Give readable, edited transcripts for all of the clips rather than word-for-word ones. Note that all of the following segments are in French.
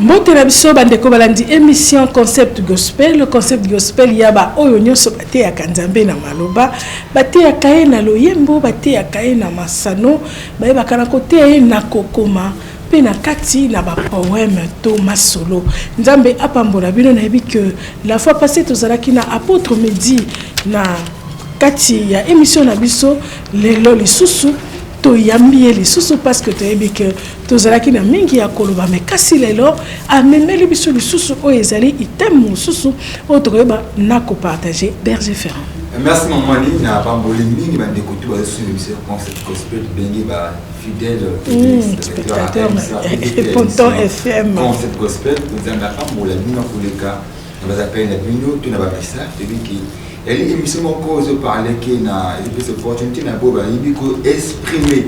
Mbote na biso bandeko balandi émission concept gospel. Le concept gospel yaba oyo nyonso bate ya kanzambe na maloba, bate ya kaye na loyembo, bate ya kaye na masano, baye bakana kote na kokoma, pe na kati na ba poème to masolo. Nzambe apambola bino na yebi que la fois passée tozalaki na apôtre Medi na kati ya émission na biso lelo lisusu to yambi lisusu parce que toyebi que tozalaki na mingi ya koloba mais kasi lelo amemeli biso lisusu oyo ezali item mosusu oyo tokoyeba na kopartager Berger Ferrand. Merci maman Lini na bamboli mingi bandeko tu ba sur l'émission concept gospel bengi ba fidèle spectateur Ponton FM concept gospel nzanga ambola bino koleka na bazapela na bino tu na ba message tebiki elle est émission cause parler qui na cette opportunité na boba ibiko exprimer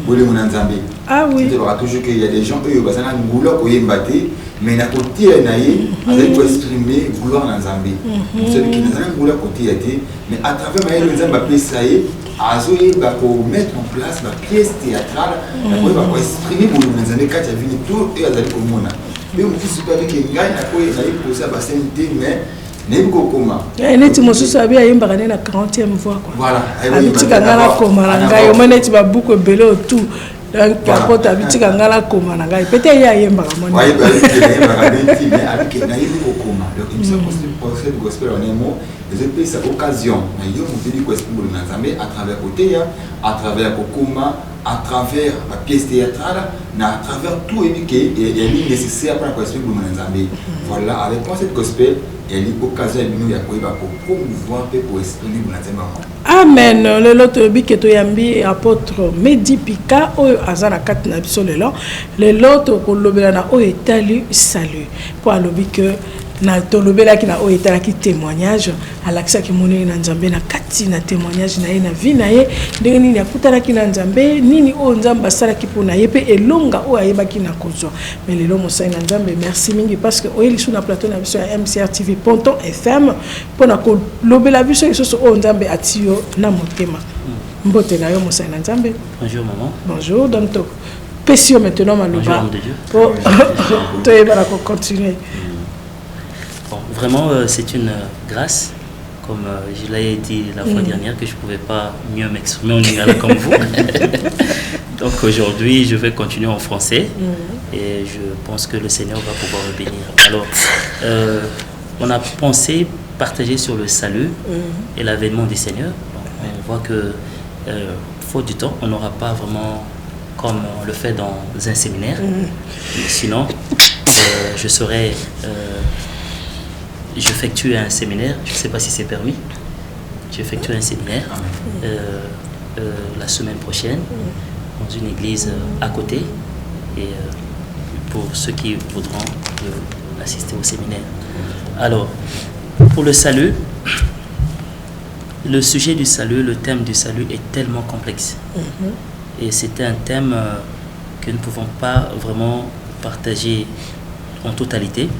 bole mon nzambe. Ah oui, tu verras toujours qu'il y a des gens eux bazana ngula ko yembate mais na côté na ye avec pour exprimer gloire na nzambe celui qui na ngula côté était mais à travers maïle nzambe appelé ça y azoye ba ko mettre en place la pièce théâtrale pour exprimer bole mon nzambe quand il vient tout et azali ko mona mais on dit super que ngai na ko na y poser ba sainteté mais Nebiko koma. Neti mosusu abi ayembaka na 40e voix quoi. Voilà. Abitika ngala koma na ngai o maneti ba buku belo tout. Donc apota abitika ngala koma na ngai. Peut-être ya ayembaka mona. Ouais, ba ayembaka benti mais avec na yiko koma. Donc il me semble que le gospel en un mot, les épées sa occasion. Na yo mo dit gospel na Nzambe à travers côté à travers kokoma, à travers la pièce théâtrale, à travers tout et qui est nécessaire pour la gospel na Nzambe. Voilà, avec moi cette gospel et l'occasion nous ya ko iba pour promouvoir pe pour exprimer mon nzemba. Amen. Le loto bike to yambi apôtre Medi Pika oyo azana kat na biso lelo. Le loto ko lobela na oyo etali salut. Pour alobi que na to lobela ki na oyo etala ki témoignage alakisa ki moni na nzambe na kati na témoignage na ye na vie na ye ndenge nini akutana ki na nzambe nini oyo nzambe asala ki pona ye pe elonga oyo ayebaki na kozwa. Mais lelo mosai na nzambe merci mingi parce que oyo lisu na plateau na biso ya MCR TV Ponton FM pona ko lobela biso lisu oyo nzambe atio na motema. Mbote na yo mosai na nzambe. Bonjour maman. Bonjour donc to Pessio maintenant maloba. Bonjour to yeba ko continuer. Bon, vraiment, c'est une grâce, comme je l'ai dit la fois dernière, que je ne pouvais pas mieux m'exprimer en lingala comme vous. Donc aujourd'hui, je vais continuer en français et je pense que le Seigneur va pouvoir me bénir. Alors, on a pensé partager sur le salut et l'avènement du Seigneur. Donc, on voit que, faute du temps, on n'aura pas vraiment comme on le fait dans un séminaire. Sinon, je serai... j'effectue un séminaire, je ne sais pas si c'est permis, j'effectue un séminaire la semaine prochaine dans une église à côté et pour ceux qui voudront assister au séminaire. Alors, pour le salut, le sujet du salut, le thème du salut est tellement complexe et c'était un thème que nous ne pouvons pas vraiment partager en totalité.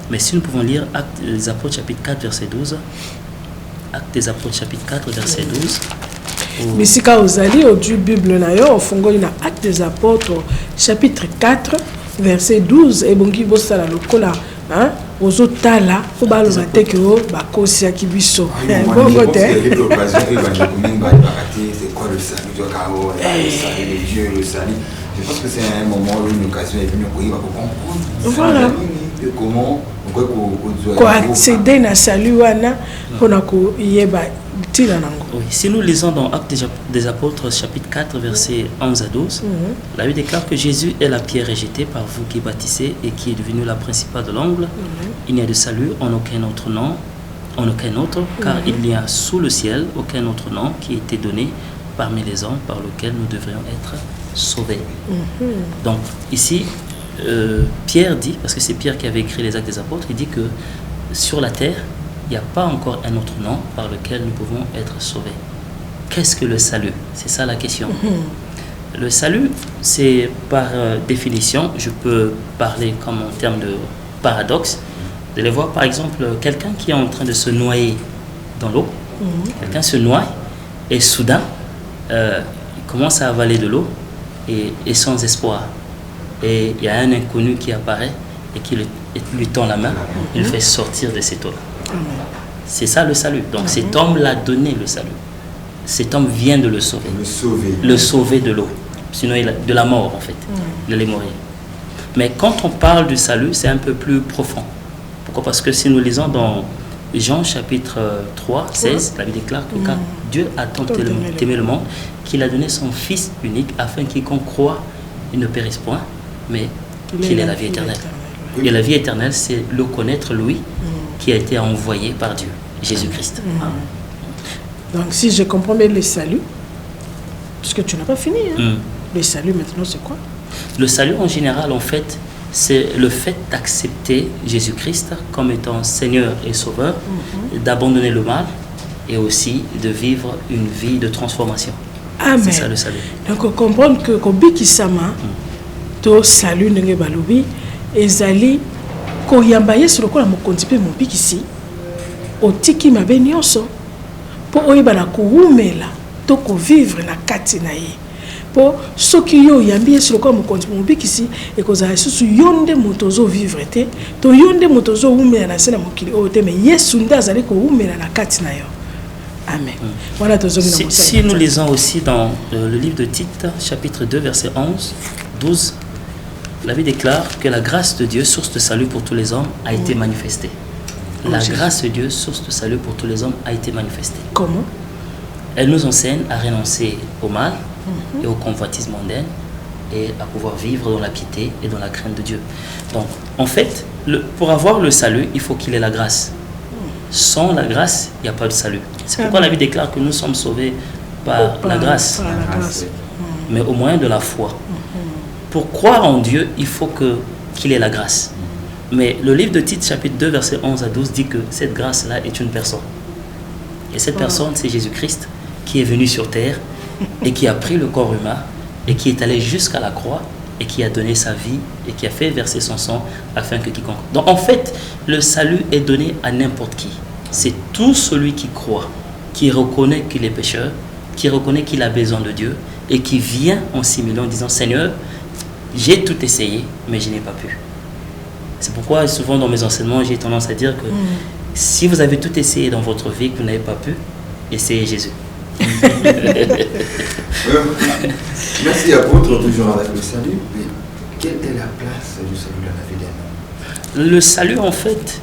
Mais si nous pouvons lire Actes des Apôtres chapitre 4 verset 12, Actes des Apôtres chapitre 4 verset 12. Mais si quand vous allez au Bible na fongo na Actes des Apôtres chapitre 4 verset 12 et bongi bosala lokola hein ozotala ko baloba te ke o bakosi ya kibiso. Bon côté. C'est quoi le salut de Caro, le salut de Dieu, le salut. Je pense que c'est un moment où une occasion est venue pour comprendre. Voilà. Comment accéder na salut wana pona ko yeba tila nango. Oui, si nous lisons dans Actes des Apôtres chapitre 4 versets 11 à 12, la Bible déclare que Jésus est la pierre rejetée par vous qui bâtissez et qui est devenue la principale de l'angle. Il n'y a de salut en aucun autre nom, car il n'y a sous le ciel aucun autre nom qui a été donné parmi les hommes par lequel nous devrions être sauvés. Donc ici Pierre dit, parce que c'est Pierre qui avait écrit les Actes des Apôtres, il dit que sur la terre, il n'y a pas encore un autre nom par lequel nous pouvons être sauvés. Qu'est-ce que le salut? C'est ça la question. Le salut, c'est par définition, je peux parler comme en termes de paradoxe. Vous allez voir par exemple quelqu'un qui est en train de se noyer dans l'eau, quelqu'un se noie et soudain, il commence à avaler de l'eau et sans espoir. Et il y a un inconnu qui apparaît et qui lui tend la main, il le fait sortir de cette eau-là. C'est ça le salut. Donc cet homme l'a donné le salut. Cet homme vient de le sauver. Le sauver de l'eau. Sinon, de la mort en fait. Il allait mourir. Mais quand on parle du salut, c'est un peu plus profond. Pourquoi? Parce que si nous lisons dans Jean chapitre 3, 16, la Bible déclare que car Dieu a tant aimé le monde qu'il a donné son Fils unique afin qu'il croit, il ne périsse point, mais qu'il ait la vie éternelle. Et la vie éternelle, c'est le connaître lui qui a été envoyé par Dieu, Jésus-Christ. Donc si je comprends bien le salut, parce que tu n'as pas fini, hein? Le salut maintenant c'est quoi? Le salut en général, en fait, c'est le fait d'accepter Jésus-Christ comme étant Seigneur et Sauveur, d'abandonner le mal et aussi de vivre une vie de transformation. Amen. C'est ça le salut. Donc on comprend que Kobiki Sama, to salut nenge balobi, ezali koyamba yesu lokola mokonzi pe mobikisi, otiki mabe nyonso po oyebana koumela to ko vivre na kati na ye. Po soki yo yambi yesu lokola mokonzi mobikisi ekozala susu yonde motozo vivre te, to yonde motozo umela na sena mokili o te, mais yesu nda azali ko umela na kati na yo. Amen. Voilà, si nous lisons aussi dans le livre de Tite, chapitre 2, verset 11, 12, la Bible déclare que la grâce de Dieu, source de salut pour tous les hommes, a été manifestée. La grâce de Dieu, source de salut pour tous les hommes, a été manifestée. Comment? Elle nous enseigne à renoncer au mal et au convoitisme mondain et à pouvoir vivre dans la piété et dans la crainte de Dieu. Donc, en fait, pour avoir le salut, il faut qu'il ait la grâce. Sans la grâce, il n'y a pas de salut. C'est pourquoi la Bible déclare que nous sommes sauvés par la grâce, mais au moyen de la foi. Pour croire en Dieu, il faut qu'il ait la grâce. Mais le livre de Tite, chapitre 2, verset 11 à 12, dit que cette grâce-là est une personne. Et cette personne, c'est Jésus-Christ, qui est venu sur terre et qui a pris le corps humain et qui est allé jusqu'à la croix et qui a donné sa vie et qui a fait verser son sang afin que quiconque... Donc en fait, le salut est donné à n'importe qui. C'est tout celui qui croit, qui reconnaît qu'il est pécheur, qui reconnaît qu'il a besoin de Dieu et qui vient en s'humiliant en disant « Seigneur, j'ai tout essayé, mais je n'ai pas pu. » C'est pourquoi souvent dans mes enseignements, j'ai tendance à dire que si vous avez tout essayé dans votre vie et que vous n'avez pas pu, essayez Jésus. Merci apôtre, toujours avec le salut. Mais quelle est la place du salut dans la vie d'un homme? Le salut, en fait,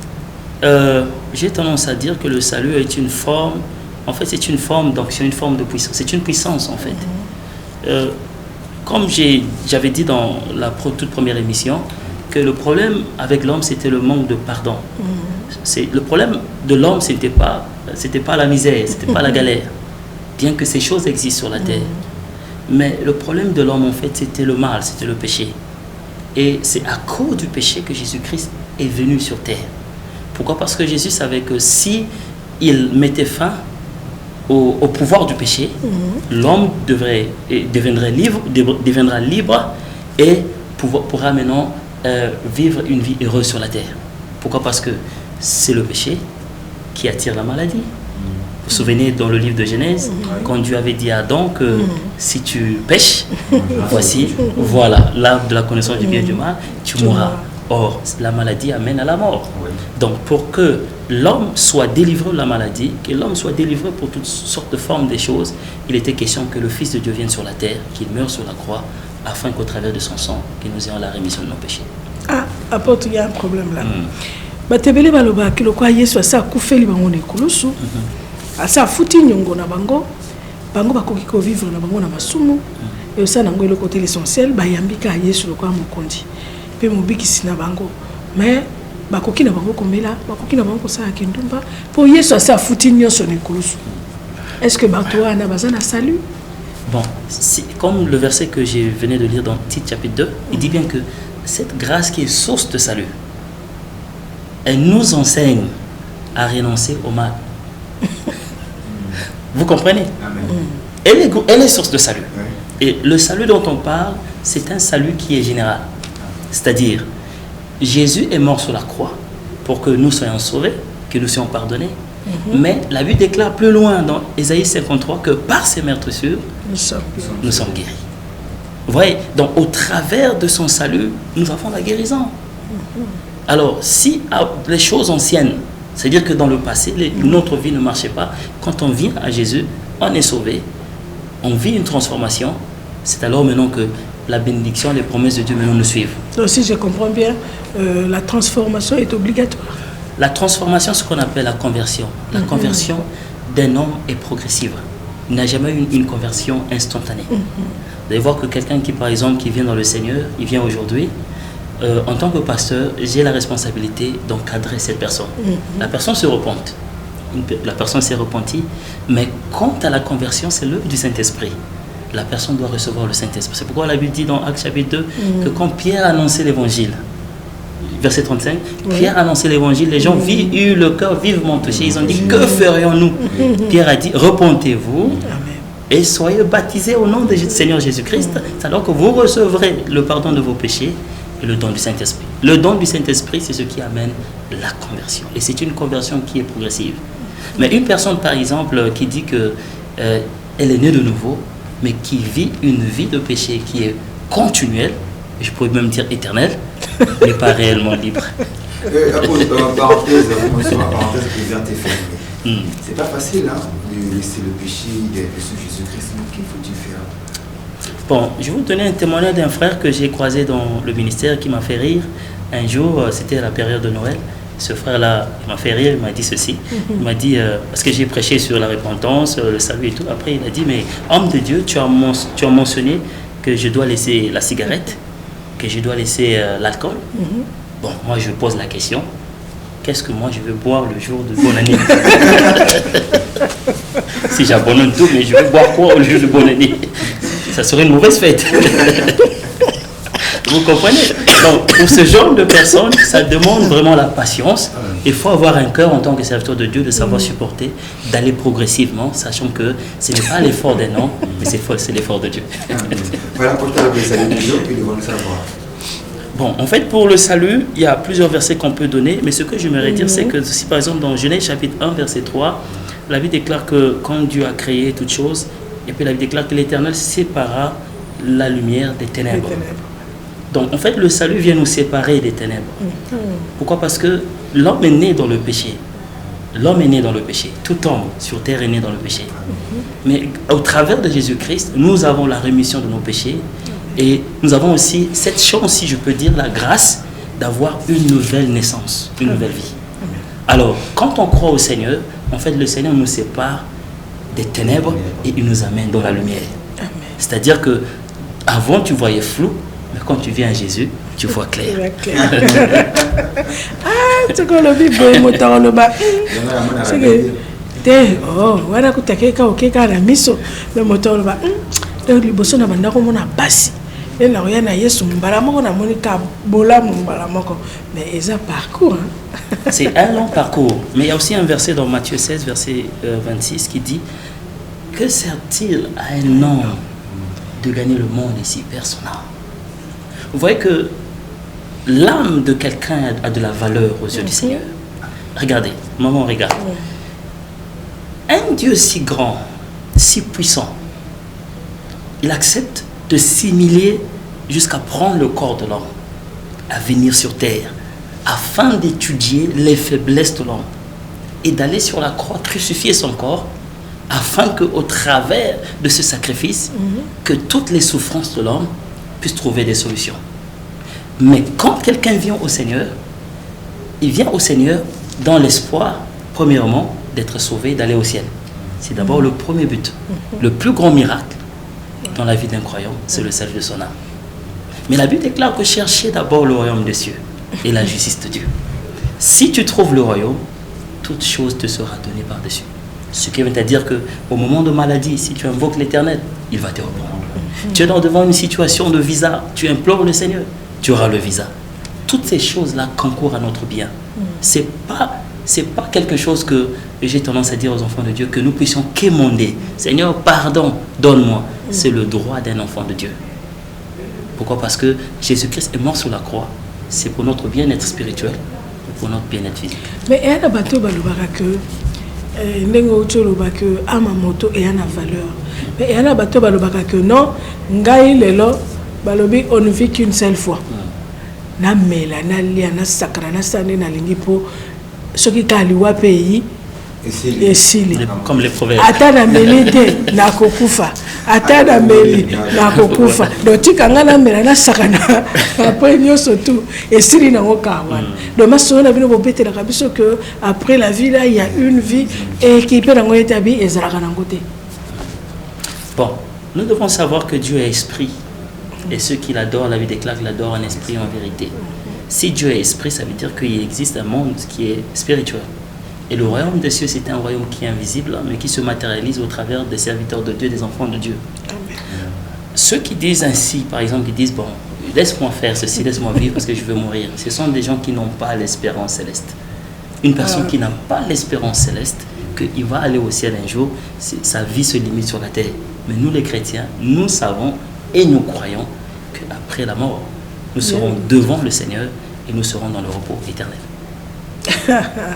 j'ai tendance à dire que le salut est une forme, en fait c'est une forme d'onction, une forme de puissance. C'est une puissance en fait. Comme j'avais dit dans la toute première émission, que le problème avec l'homme c'était le manque de pardon. Le problème de l'homme c'était pas la misère, c'était pas la galère. Bien que ces choses existent sur la terre. Mais le problème de l'homme, en fait, c'était le mal, c'était le péché. Et c'est à cause du péché que Jésus-Christ est venu sur terre. Pourquoi? Parce que Jésus savait que si il mettait fin au pouvoir du péché, l'homme deviendra libre et pourra maintenant vivre une vie heureuse sur la terre. Pourquoi? Parce que c'est le péché qui attire la maladie. Vous vous souvenez dans le livre de Genèse, quand Dieu avait dit à Adam que si tu pêches, voici, voilà, l'arbre de la connaissance du bien et du mal, tu mourras. Or, la maladie amène à la mort. Donc, pour que l'homme soit délivré de la maladie, que l'homme soit délivré pour toutes sortes de formes des choses, il était question que le Fils de Dieu vienne sur la terre, qu'il meure sur la croix, afin qu'au travers de son sang, que nous ayons la rémission de nos péchés. Ah, apôtre, il y a un problème là. Batebele baloba ki lokwa Yesu asa kufeli bango ne kulusu. Asa futi nyongo na bango bakoki ko vivre na bango na masumu. Et ça nango le côté l'essentiel bayambika Yesu lokwa mokonzi. Pe mobikisi na bango. Mais bakoki na bango komela, bakoki na bango kosala kindumba po Yesu asa futi nyonso ne kulusu. Est-ce que batoa na bazana salut? Bon, comme le verset que je venais de lire dans Tite chapitre 2, il dit bien que cette grâce qui est source de salut, elle nous enseigne à renoncer au mal. Vous comprenez? Elle est source de salut. Et le salut dont on parle, c'est un salut qui est général. C'est-à-dire, Jésus est mort sur la croix pour que nous soyons sauvés, que nous soyons pardonnés. Mais la Bible déclare plus loin dans Ésaïe 53 que par ses meurtrissures, nous sommes guéris. Vous voyez, donc au travers de son salut, nous avons la guérison. Alors, si les choses anciennes, c'est-à-dire que dans le passé, notre vie ne marchait pas, quand on vient à Jésus, on est sauvé, on vit une transformation, c'est alors maintenant que la bénédiction, les promesses de Dieu maintenant nous suivent. Donc, si je comprends bien, la transformation est obligatoire. La transformation, ce qu'on appelle la conversion. La conversion d'un homme est progressive. Il n'a jamais eu une conversion instantanée. Vous allez voir que quelqu'un qui, par exemple, qui vient dans le Seigneur, il vient aujourd'hui, en tant que pasteur, j'ai la responsabilité d'encadrer cette personne. La personne se repente. La personne s'est repentie, mais quant à la conversion, c'est l'œuvre du Saint-Esprit. La personne doit recevoir le Saint-Esprit. C'est pourquoi la Bible dit dans Actes chapitre 2 que quand Pierre annonçait l'évangile, verset 35, Pierre annonçait l'évangile, les gens eurent le cœur vivement touché. Ils ont dit, que ferions-nous? Pierre a dit, repentez-vous et soyez baptisés au nom du Seigneur Jésus-Christ, alors que vous recevrez le pardon de vos péchés et le don du Saint-Esprit. Le don du Saint-Esprit, c'est ce qui amène la conversion. Et c'est une conversion qui est progressive. Mais une personne, par exemple, qui dit qu'elle est née de nouveau, mais qui vit une vie de péché qui est continuelle, je pourrais même dire éternelle, n'est pas réellement libre. Parenthèse qui vient te fermer. C'est pas facile de laisser le péché de Jésus-Christ. Qu'il faut-il faire? Bon, je vais vous donner un témoignage d'un frère que j'ai croisé dans le ministère qui m'a fait rire. Un jour, c'était à la période de Noël. Ce frère-là, il m'a fait rire, il m'a dit ceci. Il m'a dit, parce que j'ai prêché sur la repentance, le salut et tout. Après, il a dit, mais homme de Dieu, tu as mentionné que je dois laisser la cigarette, que je dois laisser l'alcool. Bon, moi, je pose la question, qu'est-ce que moi, je veux boire le jour de bonne année? Si j'abandonne tout, mais je veux boire quoi au jour de bonne année? Ça serait une mauvaise fête. Vous comprenez? Donc, pour ce genre de personnes, ça demande vraiment la patience. Il faut avoir un cœur en tant que serviteur de Dieu, de savoir supporter, d'aller progressivement, sachant que ce n'est pas l'effort d'un homme, mais c'est l'effort de Dieu. Voilà pourquoi le salut de Dieu, ils devons le savoir. Bon, en fait, pour le salut, il y a plusieurs versets qu'on peut donner, mais ce que j'aimerais dire, c'est que si par exemple dans Genèse chapitre 1, verset 3, la Bible déclare que quand Dieu a créé toutes choses, et puis la Bible déclare que l'Éternel sépara la lumière des ténèbres. Donc, en fait, le salut vient nous séparer des ténèbres. Pourquoi? Parce que l'homme est né dans le péché. L'homme est né dans le péché. Tout homme sur terre est né dans le péché. Mais au travers de Jésus-Christ, nous avons la rémission de nos péchés. Et nous avons aussi cette chance, si je peux dire, la grâce d'avoir une nouvelle naissance, une nouvelle vie. Alors, quand on croit au Seigneur, en fait, le Seigneur nous sépare des ténèbres et il nous amène dans la lumière. C'est-à-dire que avant tu voyais flou, mais quand tu viens à Jésus, tu vois clair. Ah, tu vois le bible, moi t'as le bas. C'est que, oh, voilà que t'as quelqu'un la mise, le moteur le bas. Donc les bossons n'avaient pas comme on a passé. Et là, il y a Yesu, on a Monica Bola, mais ils ont parcours. C'est un long parcours. Mais il y a aussi un verset dans Matthieu 16, verset 26, qui dit: que sert-il à un homme de gagner le monde ici, personnel? Vous voyez que l'âme de quelqu'un a de la valeur aux yeux du Seigneur. Regardez, maman, regarde. Un Dieu si grand, si puissant, il accepte de s'humilier jusqu'à prendre le corps de l'homme, à venir sur terre, afin d'étudier les faiblesses de l'homme et d'aller sur la croix crucifier son corps, afin qu'au travers de ce sacrifice, que toutes les souffrances de l'homme puissent trouver des solutions. Mais quand quelqu'un vient au Seigneur, il vient au Seigneur dans l'espoir, premièrement, d'être sauvé, d'aller au ciel. C'est d'abord le premier but. Le plus grand miracle dans la vie d'un croyant, c'est le salut de son âme. Mais la Bible déclare que cherchez d'abord le royaume des cieux et la justice de Dieu. Si tu trouves le royaume, toute chose te sera donnée par-dessus. Ce qui veut dire qu'au moment de maladie, si tu invoques l'Éternel, il va te reprendre. Tu es devant une situation de visa, tu implores le Seigneur, tu auras le visa. Toutes ces choses-là concourent à notre bien. C'est pas quelque chose que j'ai tendance à dire aux enfants de Dieu, que nous puissions quémander. Seigneur, pardon, donne-moi. C'est le droit d'un enfant de Dieu. Pourquoi? Parce que Jésus-Christ est mort sur la croix. C'est pour notre bien-être spirituel, pour notre bien-être physique. Mais il y a des bateaux que amamoto et une valeur. Mais il y a des bateaux que non, on ne vit qu'une seule fois. na mela na lia na sakana na sane na lingi po soki kaliwa pays esili comme les proverbes ata na melite na kokufa ata na meli na kokufa donc tikanga na mela na sakana après nyoso tout esili na ngokawana donc maso na bino bobetela kabiso que après la vie là il y a une vie et qui peut ngo etabi ezalaka na ngote. Bon, nous devons savoir que Dieu est esprit et ceux qui l'adorent, la Bible déclare qu'il adore en esprit et en vérité. Si Dieu est esprit, ça veut dire qu'il existe un monde qui est spirituel. Et le royaume des cieux, c'est un royaume qui est invisible, mais qui se matérialise au travers des serviteurs de Dieu, des enfants de Dieu. Amen. Ceux qui disent ainsi, par exemple, qui disent, bon, laisse-moi faire ceci, laisse-moi vivre parce que je veux mourir, ce sont des gens qui n'ont pas l'espérance céleste. Une personne qui n'a pas l'espérance céleste, qu'il va aller au ciel un jour, sa vie se limite sur la terre. Mais nous les chrétiens, nous savons et nous croyons qu'après la mort, nous serons devant le Seigneur et nous serons dans le repos éternel.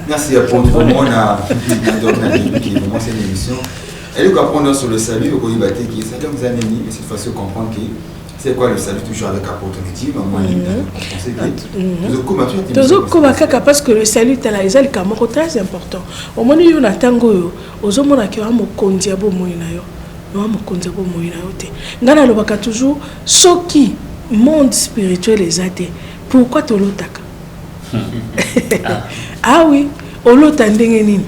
Merci à pour vraiment on a vraiment cette émission. Elle doit apprendre sur le salut au Koïbaté qui est ça comme années mais cette fois-ci comprendre que c'est quoi le salut toujours avec opportunité maman parce que le salut est là ezali kamoko très important. Au moment où on attend go ozomona ke amo kondiabo moina yo. No amo kondiabo moina yo te. Ngana lobaka toujours soki monde spirituel ezate. Pourquoi tu l'otaka? Ah oui, olota ndenge nini?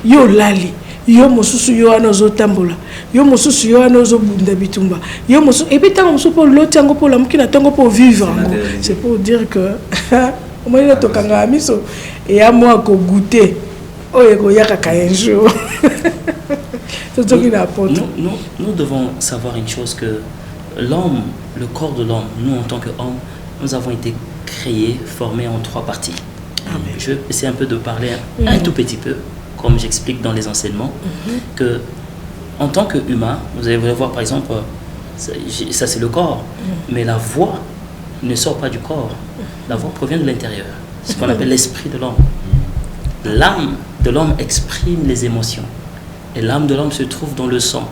Yo lali, yo mosusu yo anozo tambola, yo mosusu yo anozo bunda bitumba, yo mosusu et puis tant mosusu pour l'autre tango pour l'amour qui n'attend pour vivre. C'est pour dire que au moins il tokanga amiso et à moi ko goûter. Oh eko yaka un jour. Nous devons savoir une chose que l'homme, le corps de l'homme, nous en tant qu'homme, nous avons été créés, formés en 3 parties. Je vais essayer un peu de parler un tout petit peu, comme j'explique dans les enseignements, que en tant qu'humain, vous allez voir par exemple, ça c'est le corps, mais la voix ne sort pas du corps. La voix provient de l'intérieur, ce qu'on appelle l'esprit de l'homme. L'âme de l'homme exprime les émotions, et l'âme de l'homme se trouve dans le sang,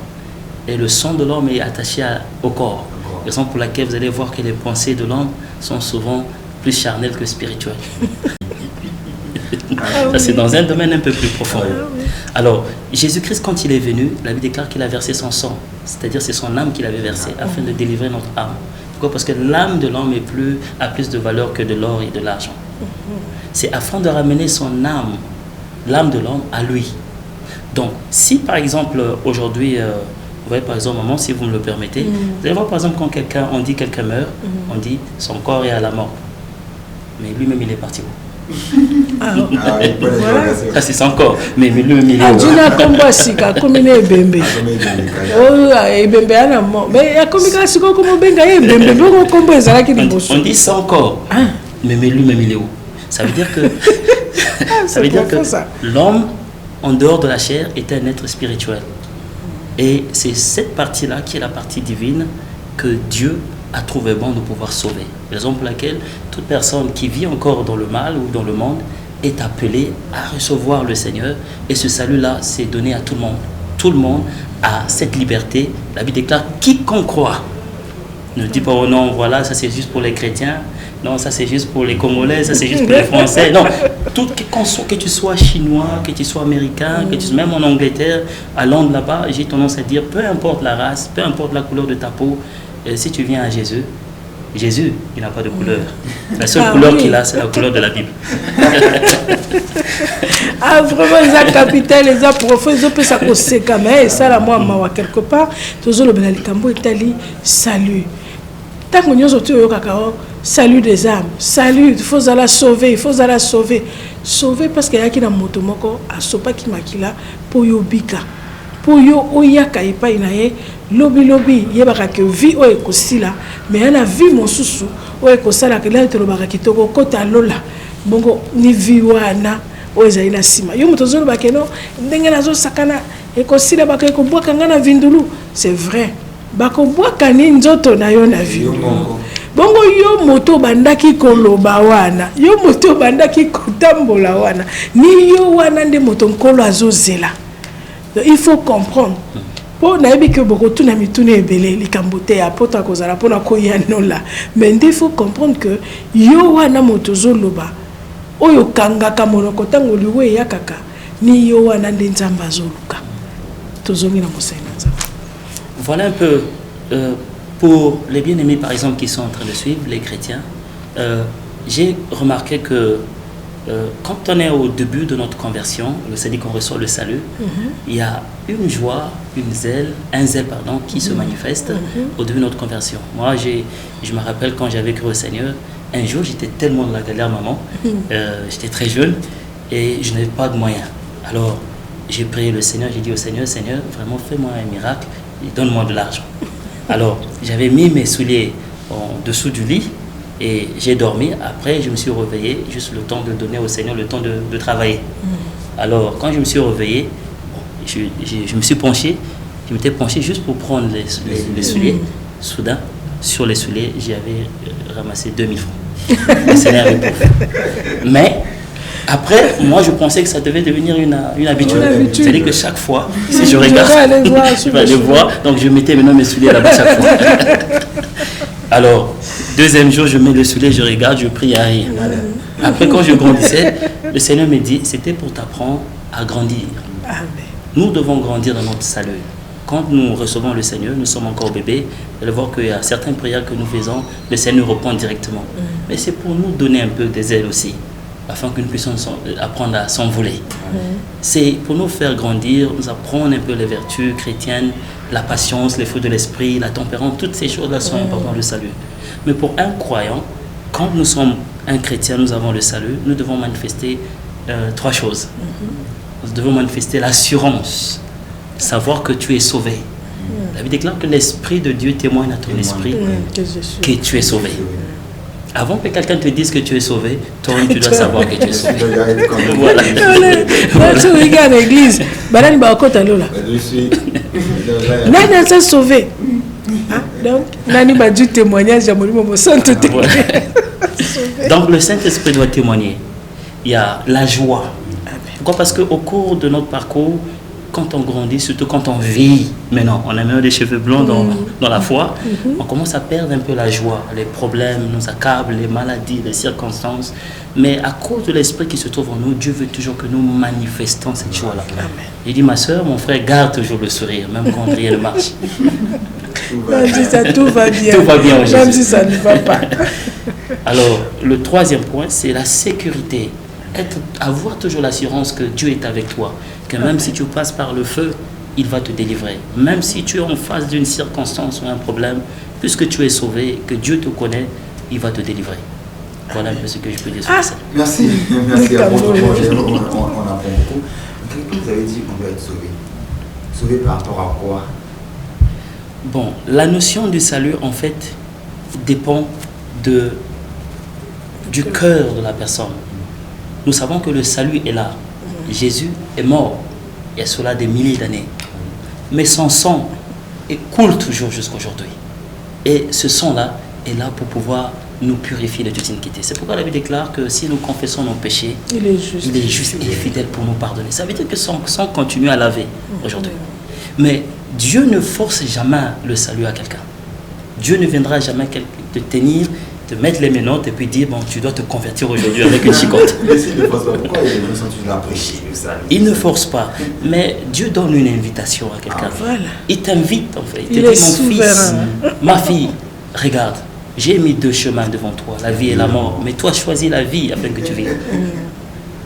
et le sang de l'homme est attaché au corps. Raison pour laquelle vous allez voir que les pensées de l'homme sont souvent plus charnelles que spirituelles. Ça, c'est dans un domaine un peu plus profond. Alors, Jésus-Christ, quand il est venu, la Bible déclare qu'il a versé son sang, c'est-à-dire c'est son âme qu'il avait versée afin de délivrer notre âme. Pourquoi? Parce que l'âme de l'homme a plus de valeur que de l'or et de l'argent. C'est afin de ramener son âme, l'âme de l'homme, à lui. Donc, si par exemple, aujourd'hui, vous voyez par exemple, maman, si vous me le permettez, vous allez voir par exemple quand on dit quelqu'un meurt, on dit son corps est à la mort. Mais lui-même il est parti où? Ça c'est son corps, mais lui-même il est où? On dit son corps, mais lui-même il est où? Ça veut dire que, ça veut dire que l'homme en dehors de la chair est un être spirituel. Et c'est cette partie-là qui est la partie divine que Dieu a trouvé bon de pouvoir sauver. Raison pour laquelle toute personne qui vit encore dans le mal ou dans le monde est appelée à recevoir le Seigneur. Et ce salut-là, c'est donné à tout le monde. Tout le monde a cette liberté. La Bible déclare quiconque croit. Ne dis pas, oh non, voilà, ça c'est juste pour les chrétiens. Non, ça c'est juste pour les Congolais, ça c'est juste pour les Français. Non, que tu sois chinois, que tu sois américain, que tu sois même en Angleterre, à Londres là-bas, j'ai tendance à dire, peu importe la race, peu importe la couleur de ta peau, si tu viens à Jésus, il n'a pas de couleur. La seule couleur qu'il a, c'est la couleur de la Bible. Vraiment, les capitales, les profs, ils ont pu s'accrocher quand même. Et ça, là, moi, quelque part, toujours le Benalicambo est allé salut. Tant que nous avons salut des âmes, salut, il faut aller sauver, il faut aller sauver. Sauver parce qu'il y a qui dans moto moko a sopa qui makila pour yo bika. Pour yo oyaka epa inaye lobi yebaka que vie o ekosila mais ana vie mosusu o ekosala que là to lobaka kitoko kota lola bongo ni vie wana o ezali na sima yo moto zolo bakeno ndenge nazo sakana ekosila baka ekobwaka ngana vindulu c'est vrai bakobwaka ni nzoto na yo na vie bongo yo moto bandaki koloba wana yo moto bandaki kotambola wana ni yo wana nde moto nkolo azozela. Il faut comprendre po na yebi que beaucoup tout na mitune ebele likambote apota kozala pona koya nola mais il faut comprendre que yo wana moto zoloba oyo kangaka monoko tango liwe ya kaka ni yo wana nde nzamba zoluka tozongi na mosena nzamba. Voilà un peu pour les bien-aimés par exemple qui sont en train de suivre les chrétiens. J'ai remarqué que quand on est au début de notre conversion, c'est-à-dire qu'on reçoit le salut, il y a une joie, un zèle qui se manifeste au début de notre conversion. Moi, je me rappelle quand j'avais cru au Seigneur, un jour j'étais tellement dans la galère, maman, j'étais très jeune et je n'avais pas de moyens. Alors, j'ai prié le Seigneur, j'ai dit au Seigneur, Seigneur, vraiment fais-moi un miracle et donne-moi de l'argent. Alors, j'avais mis mes souliers en dessous du lit. Et j'ai dormi, après je me suis réveillé, juste le temps de donner au Seigneur le temps de travailler. Alors quand je me suis réveillé, je me suis penché, je m'étais penché juste pour prendre les souliers. Soudain, sur les souliers, j'avais ramassé 2000 francs. Le Seigneur avait pas fait. Mais après, moi je pensais que ça devait devenir une habitude. C'est-à-dire que chaque fois, si je regarde, je vais aller voir, donc je mettais maintenant mes souliers là-bas chaque fois. Alors, deuxième jour, je mets le soulier, je regarde, je prie à rien. Après, quand je grandissais, le Seigneur me dit, c'était pour t'apprendre à grandir. Amen. Nous devons grandir dans notre salut. Quand nous recevons le Seigneur, nous sommes encore bébés. Vous allez voir qu'il y a certaines prières que nous faisons, le Seigneur nous répond directement. Mais c'est pour nous donner un peu des ailes aussi, afin que nous puissions apprendre à s'envoler. C'est pour nous faire grandir, nous apprendre un peu les vertus chrétiennes, la patience, les fruits de l'esprit, la tempérance, toutes ces choses-là sont importantes dans le salut. Mais pour un croyant, quand nous sommes un chrétien, nous avons le salut, nous devons manifester trois choses. Nous devons manifester l'assurance, savoir que tu es sauvé. La Bible déclare que l'Esprit de Dieu témoigne à ton esprit que tu es sauvé. Avant que quelqu'un te dise que tu es sauvé, toi-même tu dois savoir que tu es sauvé. Voilà. Tu regardes l'église, je suis sauvé. Donc, Nani va du témoignage à mon Donc, le Saint-Esprit doit témoigner. Il y a la joie. Pourquoi? Parce qu'au cours de notre parcours, quand on grandit, surtout quand on vit, maintenant, on a même des cheveux blancs dans la foi, on commence à perdre un peu la joie. Les problèmes nous accablent, les maladies, les circonstances. Mais à cause de l'esprit qui se trouve en nous, Dieu veut toujours que nous manifestons cette joie-là. Il dit, ma soeur, mon frère, garde toujours le sourire, même quand rien ne marche. Même si ça, tout va bien. Tout va bien, même si ça ne va pas. Alors, le troisième point, c'est la sécurité. Avoir toujours l'assurance que Dieu est avec toi, que même si tu passes par le feu, il va te délivrer. Même si tu es en face d'une circonstance ou un problème, puisque tu es sauvé, que Dieu te connaît, il va te délivrer. Voilà un peu ce que je peux dire sur ça. Merci à vous. On apprend beaucoup. Vous avez dit qu'on doit être sauvé. Sauvé par rapport à quoi? Bon, la notion du salut, en fait, dépend du cœur de la personne. Nous savons que le salut est là. Jésus est mort il y a cela des milliers d'années. Mais son sang coule toujours jusqu'à aujourd'hui. Et ce sang-là est là pour pouvoir nous purifier de toute iniquité. C'est pourquoi la Bible déclare que si nous confessons nos péchés, il est juste et fidèle pour nous pardonner. Ça veut dire que son sang continue à laver aujourd'hui. Mais Dieu ne force jamais le salut à quelqu'un. Dieu ne viendra jamais te tenir, te mettre les menottes et puis dire, bon, tu dois te convertir aujourd'hui avec une chicotte. Il ne force pas. Mais Dieu donne une invitation à quelqu'un. Voilà. Il t'invite en fait. Il te dit, mon fils, ma fille, regarde, j'ai mis deux chemins devant toi, la vie et la mort. Mais toi, choisis la vie afin que tu vives.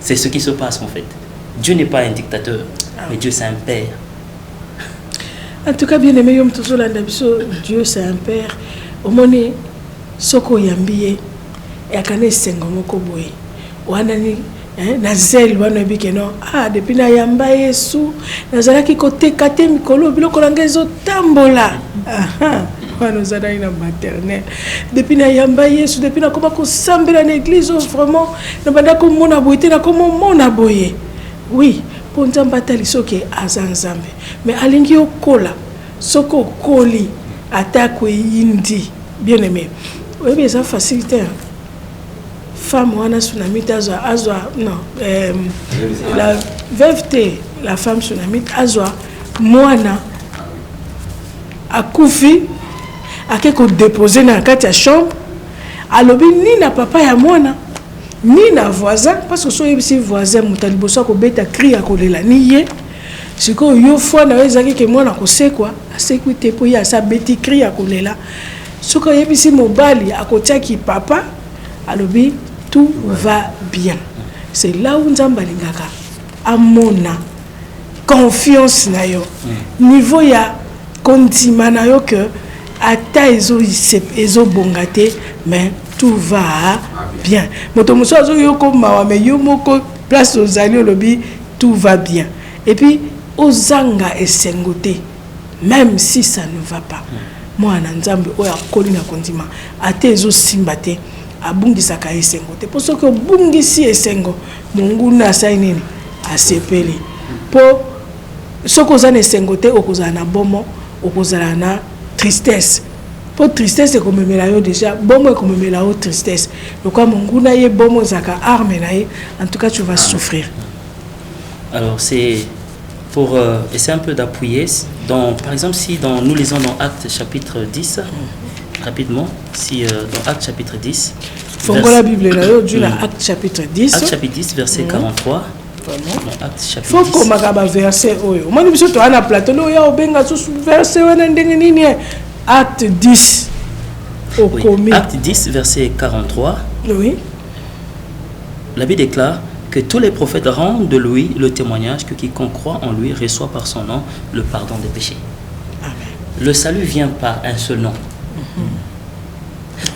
C'est ce qui se passe en fait. Dieu n'est pas un dictateur, mais Dieu c'est un père. En tout cas, bien aimé, Dieu c'est un père. Au moment soko yambiye yakane sengo moko boye wana ni na zel wana bikeno depuis na yamba Yesu nazalaki koteka te mikolo biloko langa ezotambola wana zana ina maternelle depuis na yamba Yesu depuis na koma kosambela na église vraiment na banda ko mona boye te na ko mona boye oui pour nzamba tali soki azanzambe mais alingi okola soko koli atako indi bien aimé. Oui, ça facilite. Femme, on a tsunami, non. La veuveté, la femme tsunami, azwa, moana, akufi akeko déposer na kati ya chambre alobi ni na papa ya mwana ni na voisin parce que so yebisi voisin mutali boso ko beta cri akolela ni ye siko yo fois na ezaki ke mwana ko sekwa asekwi te po ya sa beti cri akolela soko yebisi mobali akotiaki papa alobi tout va bien. C'est là où Nzamba lingaka amona confiance na yo niveau ya kontima na yo que ata ezo bongate mais tout va bien. Moto muso azo yo ko mawa mais yo moko place ozali olobi tout va bien. Et puis ozanga esengote même si ça ne va pas. Moi na Nzambe oya koli na kontima ate ezo simba te abungisaka esengo te poso que bungisi esengo mungu na sai nini asepeli po soko za esengo te okozala na bomo okozala na tristesse po tristesse ekomemela yo déjà bomo ekomemela yo tristesse lokwa mungu na ye bomo zaka arme na ye en tout cas tu vas souffrir. Alors c'est pour essayer un peu d'appuyer par exemple si nous lisons dans Actes chapitre 10 rapidement, si dans Actes chapitre 10, la Bible là, Actes chapitre 10. Actes chapitre 10, verset 43. Dans Actes chapitre 10. Faut qu'on verset oyo. Moi nous sommes à Platon, ya obenga sous verset wana ndenge nini. Actes 10. Oui. Actes 10, verset 43. Oui. La Bible déclare que tous les prophètes rendent de lui le témoignage que quiconque croit en lui reçoit par son nom le pardon des péchés. Amen. Le salut vient par un seul nom.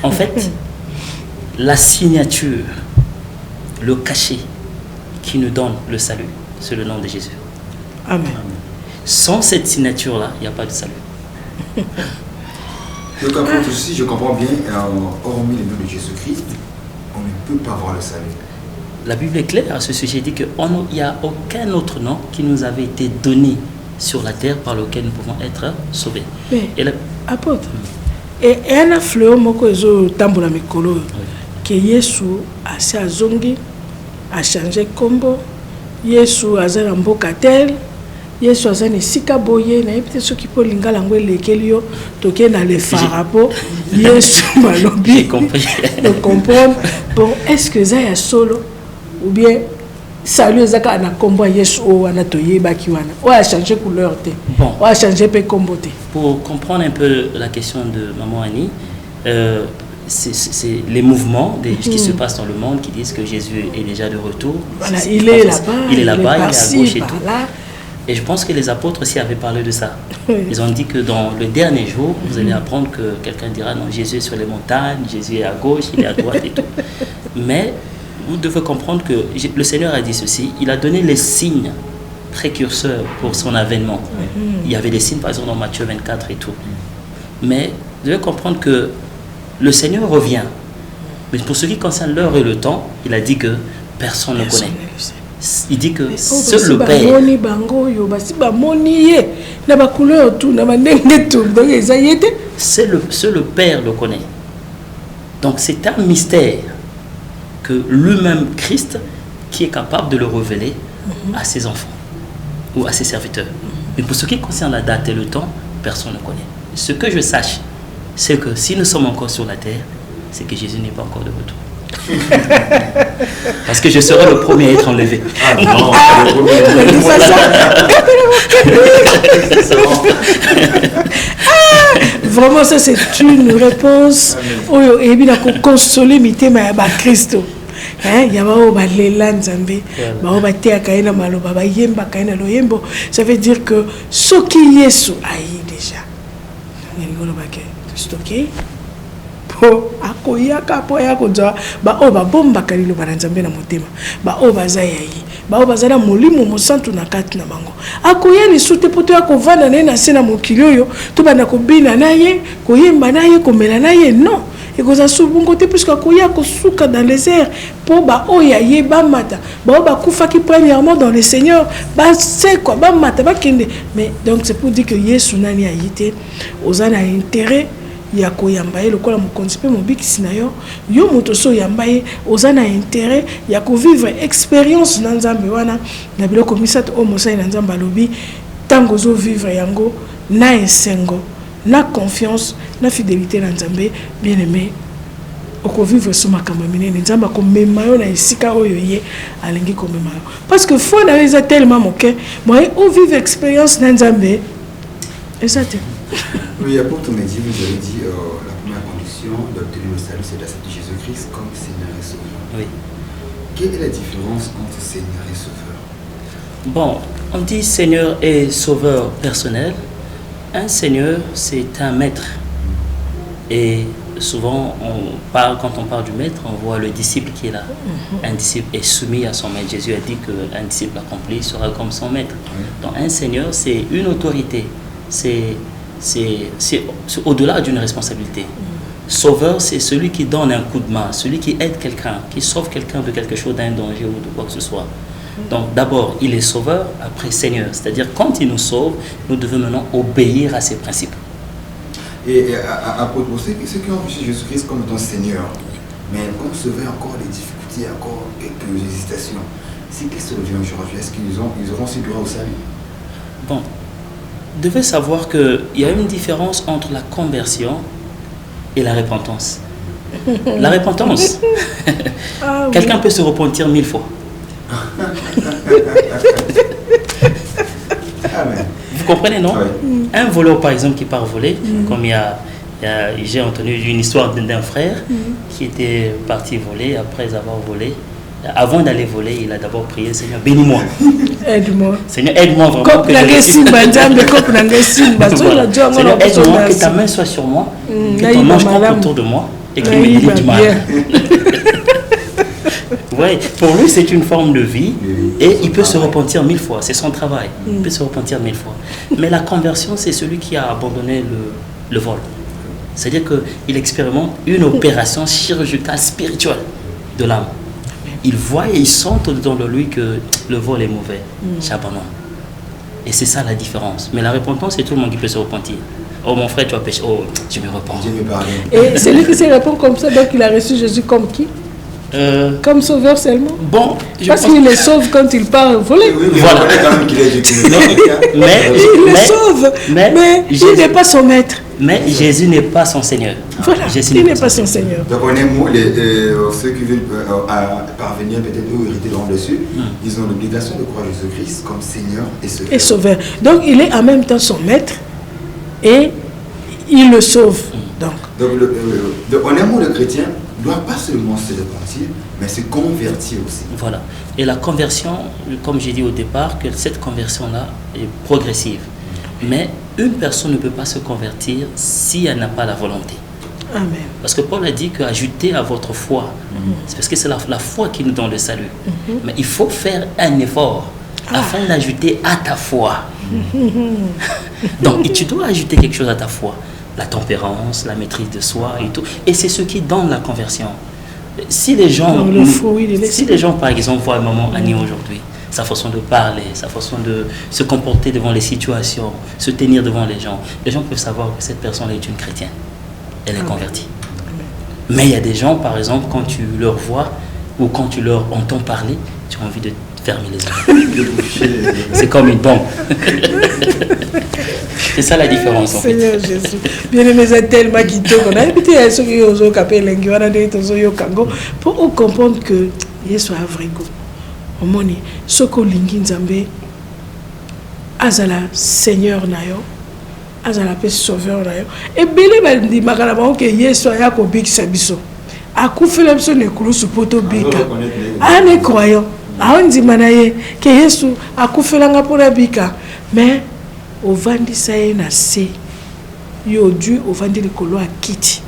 En fait, la signature, le cachet qui nous donne le salut, c'est le nom de Jésus. Amen. Sans cette signature-là, il n'y a pas de salut. Si je comprends bien, hormis le nom de Jésus-Christ, on ne peut pas avoir le salut. La Bible est claire à ce sujet, dit qu'il n'y a aucun autre nom qui nous avait été donné sur la terre par lequel nous pouvons être sauvés. Mais, apôtre, et un affleur moko ezo tambola mikolo que Yesu asa zongi a changé combo Yesu azana mboka tel Yesu azana sika boye na peut-être ceux qui peut lingala ngwele kelio toke na le farapo Yesu malobi j'ai compris de comprendre bon est-ce que ça ya solo ou bien salut ezaka na combo Yesu o wana toyeba ki wana o a changé couleur te bon o a changé pe combo te. Pour comprendre un peu la question de maman Annie, c'est les mouvements qui se passent dans le monde qui disent que Jésus est déjà de retour. Voilà, il est là-bas, il est là-bas, il est à gauche et tout. Là. Et je pense que les apôtres aussi avaient parlé de ça. Ils ont dit que dans le dernier jour, vous allez apprendre que quelqu'un dira non, Jésus est sur les montagnes, Jésus est à gauche, il est à droite et tout. Mais vous devez comprendre que le Seigneur a dit ceci, il a donné les signes précurseurs pour son avènement. Il y avait des signes, par exemple, dans Matthieu 24 et tout. Mais vous devez comprendre que le Seigneur revient. Mais pour ce qui concerne l'heure et le temps, il a dit que personne ne connaît. Il dit que seul le Père. Seul le Père le connaît. Donc c'est un mystère que lui-même, Christ, qui est capable de le révéler à ses enfants ou à ses serviteurs. Mais pour ce qui concerne la date et le temps, personne ne connaît. Ce que je sache, c'est que si nous sommes encore sur la terre, c'est que Jésus n'est pas encore de retour. Parce que je serai le premier à être enlevé. Ah non, vraiment, ça c'est une réponse. Oh, et bien, consoler mitema ba Christo. Hein, ya bao ba lela nzambe, ba ba te akaina maloba ba yemba kaina loyembo. Ça veut dire que ce qui Yesu aïe déjà. Ngelo ba ke stocké. Po akoya ka po ya koza ba o ba bomba kalilo ba nzambe na motema. Ba o ba zayi. Ba o ba zana molimo mosantu na kati na bango. Akoya ni sute poto ya kovana na sena mokili oyo to bana ko bina naye, ko yemba naye, ko mela naye non. Et que ça soit bon côté puisque koya ko suka dans les airs pour ba oya ye ba mata ba ba kufa qui premièrement dans le Seigneur ba c'est quoi ba mata ba kende mais donc c'est pour dire que Yesu nani a yité ozana intérêt ya ko yambaye le kola mo konsipe mo bikisi na yo yo moto so yambaye ozana intérêt ya ko vivre expérience na nzambe wana na biloko misatu o mosai na nzamba lobi tango zo vivre yango na esengo na confiance, na fidélité dans Nzambe, bien aimé. Oko vivre sur ma camamine, Nzamba comme memayo na isika oyoye, alengi comme memayo. Parce que foi na les tellement moqué, moi on vive expérience dans Nzambe. Exact. Oui, apôtre Mehdi, vous avez dit la première condition d'obtenir le salut, c'est d'accepter Jésus-Christ comme Seigneur et Sauveur. Oui. Quelle est la différence entre Seigneur et Sauveur? Bon, on dit Seigneur et Sauveur personnel. Un Seigneur, c'est un maître. Et souvent, quand on parle du maître, on voit le disciple qui est là. Un disciple est soumis à son maître. Jésus a dit qu'un disciple accompli sera comme son maître. Donc un Seigneur, c'est une autorité. C'est au-delà d'une responsabilité. Sauveur, c'est celui qui donne un coup de main, celui qui aide quelqu'un, qui sauve quelqu'un de quelque chose, d'un danger ou de quoi que ce soit. Donc d'abord, il est sauveur, après Seigneur. C'est-à-dire, quand il nous sauve, nous devons maintenant obéir à ses principes. Et à propos de ceux qui ont reçu Jésus-Christ comme étant Seigneur, mais comme sauveur, encore des difficultés, encore quelques hésitations. Si Christ revient aujourd'hui, est-ce qu'ils auront ce droit au salut? Bon, vous devez savoir qu'il y a une différence entre la conversion et la repentance. La repentance, quelqu'un peut se repentir 1000 fois. Amen. Vous comprenez, non? Oui. Un voleur, par exemple, qui part voler, comme j'ai entendu une histoire d'un frère qui était parti voler, après avoir volé. Avant d'aller voler, il a d'abord prié, Seigneur, bénis-moi. Aide-moi. Seigneur, aide-moi vraiment. Seigneur, aide-moi, que ta main soit sur moi, que ton ange campe autour de moi et qu'il me délivre du mal. Ouais, pour lui, c'est une forme de vie et il peut se repentir 1000 fois. C'est son travail. Il peut se repentir 1000 fois. Mais la conversion, c'est celui qui a abandonné le vol. C'est-à-dire qu'il expérimente une opération chirurgicale spirituelle de l'âme. Il voit et il sent au-dedans de lui que le vol est mauvais. J'abandonne. Et c'est ça la différence. Mais la repentance, c'est tout le monde qui peut se repentir. Oh mon frère, tu as péché. Oh, je me repens. Et celui qui se répond comme ça, donc il a reçu Jésus comme qui? Comme sauveur seulement. Bon, parce qu'il les sauve quand il part voler. Oui, voilà. Mais il les sauve, mais il n'est pas son maître. Mais Jésus n'est pas son Seigneur. Voilà, Jésus il n'est pas son Seigneur. Donc on aime ceux qui veulent parvenir peut-être ou hériter dans dessus, ils ont l'obligation de croire Jésus-Christ comme Seigneur et Sauveur. Et Sauveur. Donc il est en même temps son maître et il le sauve. Donc on aime le chrétien ne doit pas seulement se repentir, mais se convertir aussi. Voilà. Et la conversion, comme j'ai dit au départ, que cette conversion-là est progressive. Mais une personne ne peut pas se convertir si elle n'a pas la volonté. Amen. Parce que Paul a dit qu'ajouter à votre foi, c'est parce que c'est la foi qui nous donne le salut. Mais il faut faire un effort afin d'ajouter à ta foi. Donc tu dois ajouter quelque chose à ta foi. La tempérance, la maîtrise de soi et tout. Et c'est ce qui donne la conversion. Si les gens, par exemple, voient maman Annie aujourd'hui, sa façon de parler, sa façon de se comporter devant les situations, se tenir devant les gens peuvent savoir que cette personne est une chrétienne. Elle est convertie. Mais il y a des gens, par exemple, quand tu leur vois ou quand tu leur entends parler, tu as envie de fermer les yeux. C'est comme une bombe. C'est ça la différence en fait. Seigneur Jésus. Bien aimé, c'est tellement kitoko. On a évité ceux qui ont capé pour comprendre que Yesu a vrai goût. Au moni, ce que l'ingin Nzambe azala Seigneur nayo, azala pe Sauveur nayo. Et belé bandi makalama que Yesu aya ko bikisa biso. Akufela biso ne kulusu poto bika. Ane croyant. Aondi manaye que Yesu akufela nga pona bika. Mais ovandisa ye na se yo du ovandi likolo akiti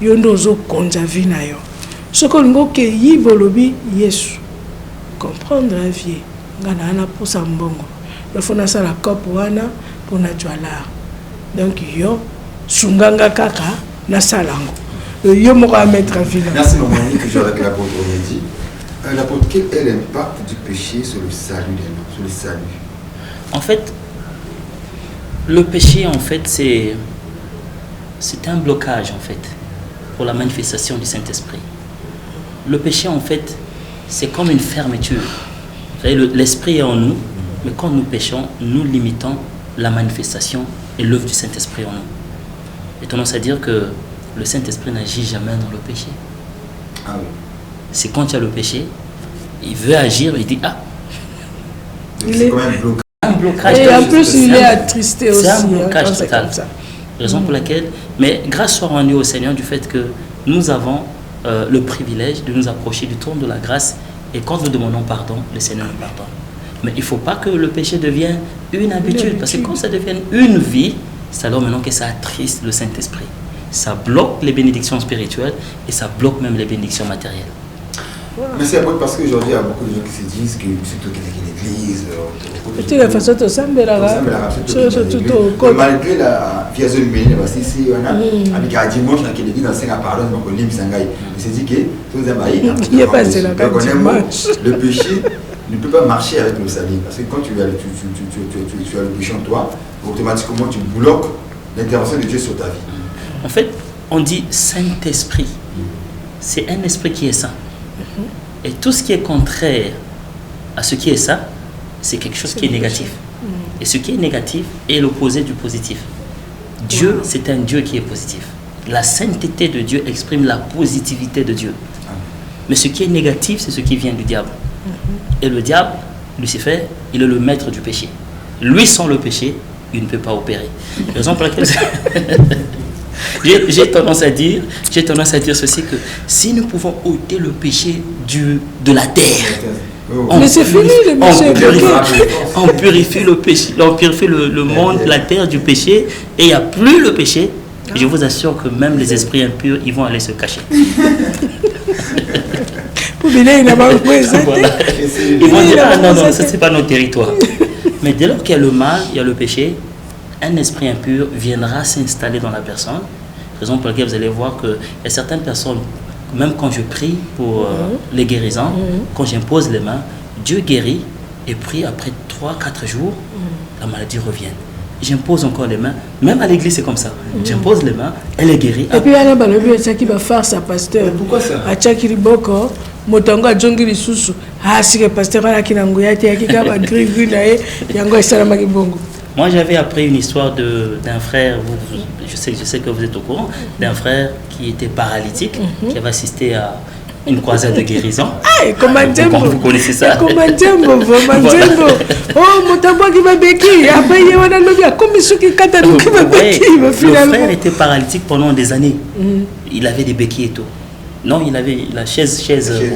yo ndozo konza vi na yo soko lingo ke yivolobi Yesu comprendre la vie ngana ana posa mbongo le fona sala kopo wana pona jwala donc yo sunganga kaka na salango yo moko a mettre à vie. Merci maman que je avec l'apôtre Mehdi. L'apôtre, quel est l'impact du péché sur le salut des gens, sur le salut? En fait, le péché, en fait, c'est un blocage, en fait, pour la manifestation du Saint-Esprit. Le péché, en fait, c'est comme une fermeture. L'Esprit est en nous, mais quand nous péchons, nous limitons la manifestation et l'œuvre du Saint-Esprit en nous. j'ai tendance à dire que le Saint-Esprit n'agit jamais dans le péché. Ah oui. C'est quand il y a le péché, il veut agir, il dit ah. C'est quand même bloqué. Un blocage. Et en plus, il est attristé aussi. C'est un blocage quand c'est total. comme ça. Raison pour laquelle, mais grâce soit rendue au Seigneur du fait que nous avons le privilège de nous approcher du trône de la grâce et quand nous demandons pardon, le Seigneur nous pardonne. Mais il ne faut pas que le péché devienne une habitude, parce que quand ça devient une vie, c'est alors maintenant que ça attriste le Saint-Esprit. Ça bloque les bénédictions spirituelles et ça bloque même les bénédictions matérielles. Mais c'est vrai parce qu'aujourd'hui, il y a beaucoup de gens qui se disent que surtout qu'il y a l'église. Tu la façon de s'embêter malgré la vision humaine, parce que ici, on a avec un dimanche, on a qui dit dans 5 paroles, donc on lit Sangai. Il s'est dit que tout il n'y a pas de le péché ne peut pas marcher avec le salut. Parce que quand tu as le péché en toi, automatiquement tu bloques l'intervention de Dieu sur ta vie. En fait, on dit Saint-Esprit. C'est un esprit qui est saint. Et tout ce qui est contraire à ce qui est saint, c'est quelque chose qui est négatif. Et ce qui est négatif est l'opposé du positif. Dieu, c'est un Dieu qui est positif. La sainteté de Dieu exprime la positivité de Dieu. Mais ce qui est négatif, c'est ce qui vient du diable. Et le diable, Lucifer, il est le maître du péché. Lui, sans le péché, il ne peut pas opérer. Raison pour laquelle j'ai tendance à dire ceci, que si nous pouvons ôter le péché de la terre, mais c'est fini, le péché. On purifie le péché, on purifie le monde, la terre du péché, et il n'y a plus le péché. Je vous assure que même les esprits impurs, ils vont aller se cacher. Voilà. Ils vont dire, ah non, ça c'est pas notre territoire. Mais dès lors qu'il y a le mal, il y a le péché, un esprit impur viendra s'installer dans la personne. Raison pour laquelle vous allez voir qu'il y a certaines personnes, même quand je prie pour les guérisons, quand j'impose les mains, Dieu guérit, et puis après 3-4 jours, la maladie revient. J'impose encore les mains, même à l'église c'est comme ça. J'impose les mains, elle est guérie. Et puis il y a un qui va faire sa pasteur. Pourquoi ça? À Tchakiriboko, Motango a Djongiri Soussou. Ah, si le pasteur a qui n'a pas été qui a gris gris là, il y a un salamaki bongo. Moi j'avais appris une histoire d'un frère, je sais que vous êtes au courant, d'un frère qui était paralytique, qui avait assisté à une croisade de guérison. Ah, comment vous connaissez ça? Comment oh, Motango qui va béquille. Après, il y a un autre comme ceux qui catalysent qui va béquille. Le frère était paralytique pendant des années. Il avait des béquilles et tout. Non, il avait la chaise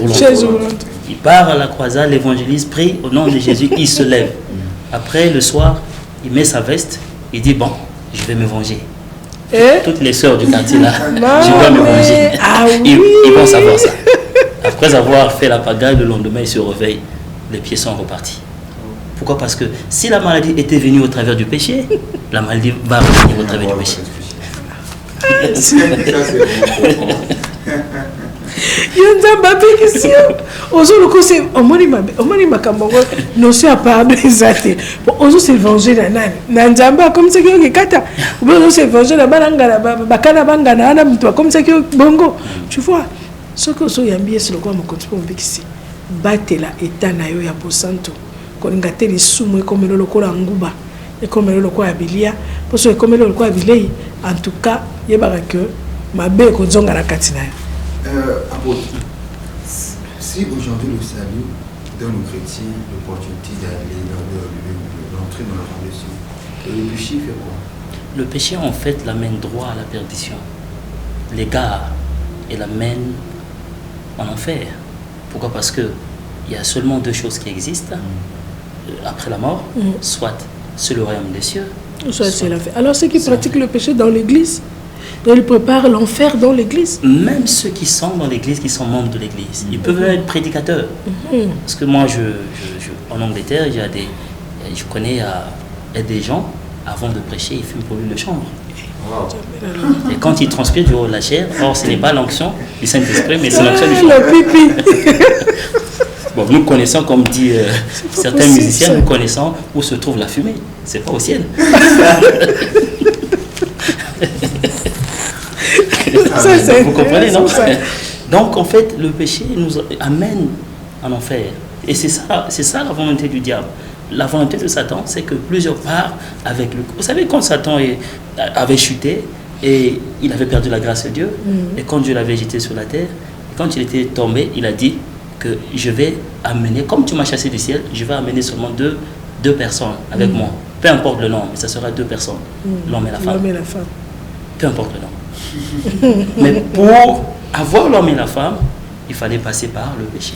roulante. Il part à la croisade, l'évangéliste prie au nom de Jésus, il se lève. Après, le soir, il met sa veste, il dit bon, je vais me venger. Toutes les sœurs du quartier là, je dois me venger. Ah, oui. Ils vont savoir ça. Après avoir fait la pagaille, le lendemain, il se réveille, les pieds sont repartis. Pourquoi? Parce que si la maladie était venue au travers du péché, la maladie va revenir au travers du péché. On se venger comme ça bongo. Tu vois, ce que so yambi c'est le quoi mon continue mbikisi batela état na yo ya posanto ko ngate li sumu comme le lokola nguba et comme le lokola bilia parce que comme le lokola bilei en tout cas yebaka que mabe ko zonga na katina. Si aujourd'hui le salut donne aux chrétiens l'opportunité d'entrer dans la rédemption, le péché fait quoi? Le péché en fait l'amène droit à la perdition, l'égare et l'amène en enfer. Pourquoi? Parce que il y a seulement deux choses qui existent après la mort, soit c'est le royaume des cieux, soit c'est l'enfer. Alors ceux qui pratiquent le péché dans l'église, ils préparent l'enfer dans l'église. Même ceux qui sont dans l'église, qui sont membres de l'église, ils peuvent être prédicateurs. Parce que moi, en Angleterre, je connais des gens, avant de prêcher, ils fument pour l'huile de chanvre. Wow. Et quand ils transpirent du haut de la chair, or ce n'est pas l'onction du Saint-Esprit, mais c'est l'onction du chanvre. Bon, nous connaissons, comme dit certains musiciens, nous connaissons où se trouve la fumée. C'est pas au ciel. Vous comprenez, non? Donc en fait, le péché nous amène en enfer. Et c'est ça la volonté du diable. La volonté de Satan, c'est que plusieurs partent avec lui. Vous savez, quand Satan avait chuté, Et il avait perdu la grâce de Dieu. Et quand Dieu l'avait jeté sur la terre, et quand il était tombé, il a dit que je vais amener, comme tu m'as chassé du ciel, je vais amener seulement deux personnes avec moi. Peu importe le nom, mais ça sera 2 personnes, l'homme et la femme. L'homme et la femme. Peu importe le nom. Mais pour avoir l'homme et la femme, il fallait passer par le péché,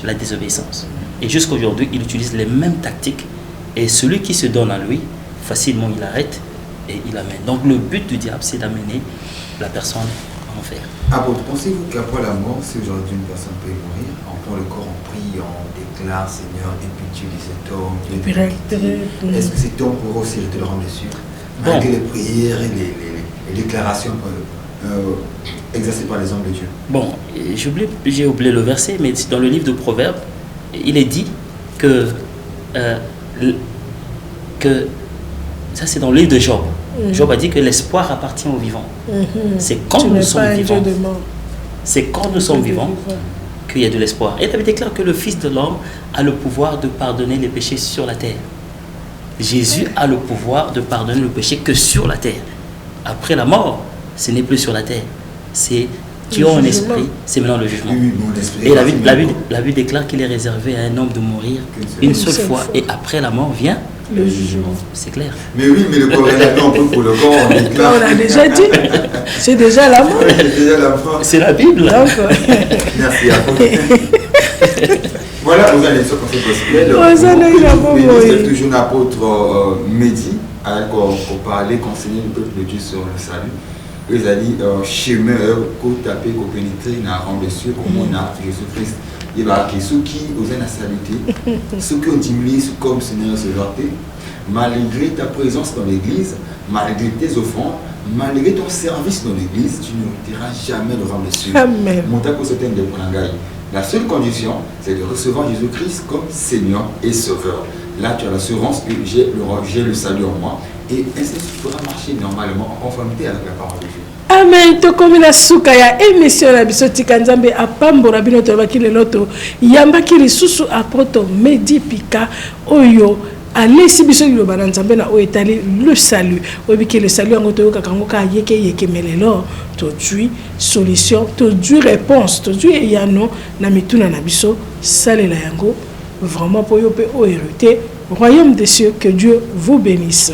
la désobéissance. Et jusqu'aujourd'hui, il utilise les mêmes tactiques. Et celui qui se donne à lui, facilement il arrête et il amène. Donc le but du diable, c'est d'amener la personne en enfer. Ah bon, pensez-vous qu'après la mort, si aujourd'hui une personne peut mourir, on prend le corps, on prie, on déclare, Seigneur, députule cet homme, est-ce que cet homme pourra aussi rester le rang dessus? Malgré les prières et les déclarations exercées par les hommes de Dieu. Bon, j'ai oublié le verset, mais dans le livre de Proverbes, il est dit que ça c'est dans le livre de Job. Job a dit que l'espoir appartient aux vivants. C'est quand nous sommes vivants. C'est quand nous sommes vivants qu'il y a de l'espoir. Et David déclare que le Fils de l'homme a le pouvoir de pardonner les péchés sur la terre. Jésus a le pouvoir de pardonner le péché que sur la terre. Après la mort, ce n'est plus sur la terre. C'est tu as un esprit, c'est maintenant le jugement. Et la Bible déclare qu'il est réservé à un homme de mourir une seule fois. Et après la mort vient le jugement. C'est clair. Mais oui, mais le corps est là, un peu pour le corps, on déclare. On a déjà dit. C'est déjà la mort. C'est la Bible. Merci à vous. Voilà, vous allez sur le conseil gospel. Vous toujours l'apôtre Mehdi, pour parler, conseiller le peuple de Dieu sur le salut. Ils ont dit, chemin, qu'on tape, qu'on pénètre, n'a rang de cieux, comme on a Jésus-Christ. Il va que ceux qui osent la saluer, ceux qui ont diminué comme Seigneur se jeter, malgré ta présence dans l'église, malgré tes offrandes, malgré ton service dans l'église, tu n'obtiendras jamais le rang de cieux. Amen. La seule condition, c'est de recevoir Jésus-Christ comme Seigneur et Sauveur. Là, tu as l'assurance que j'ai le salut en moi. Et ainsi, tu pourras marcher normalement en conformité avec la parole de Dieu. Amen. To komi na suka ya émission na biso tikanzambe apambora bino to bakile loto yamba kili susu apoto Mehdi Pika oyo alesi biso lo bananzambe na o etali le salut obiki le salut ngo to kakango ka yeke melelo to tui solution to du réponse to du yano na mituna na biso salela yango vraiment pour yo pe o hériter royaume des cieux. Que Dieu vous bénisse.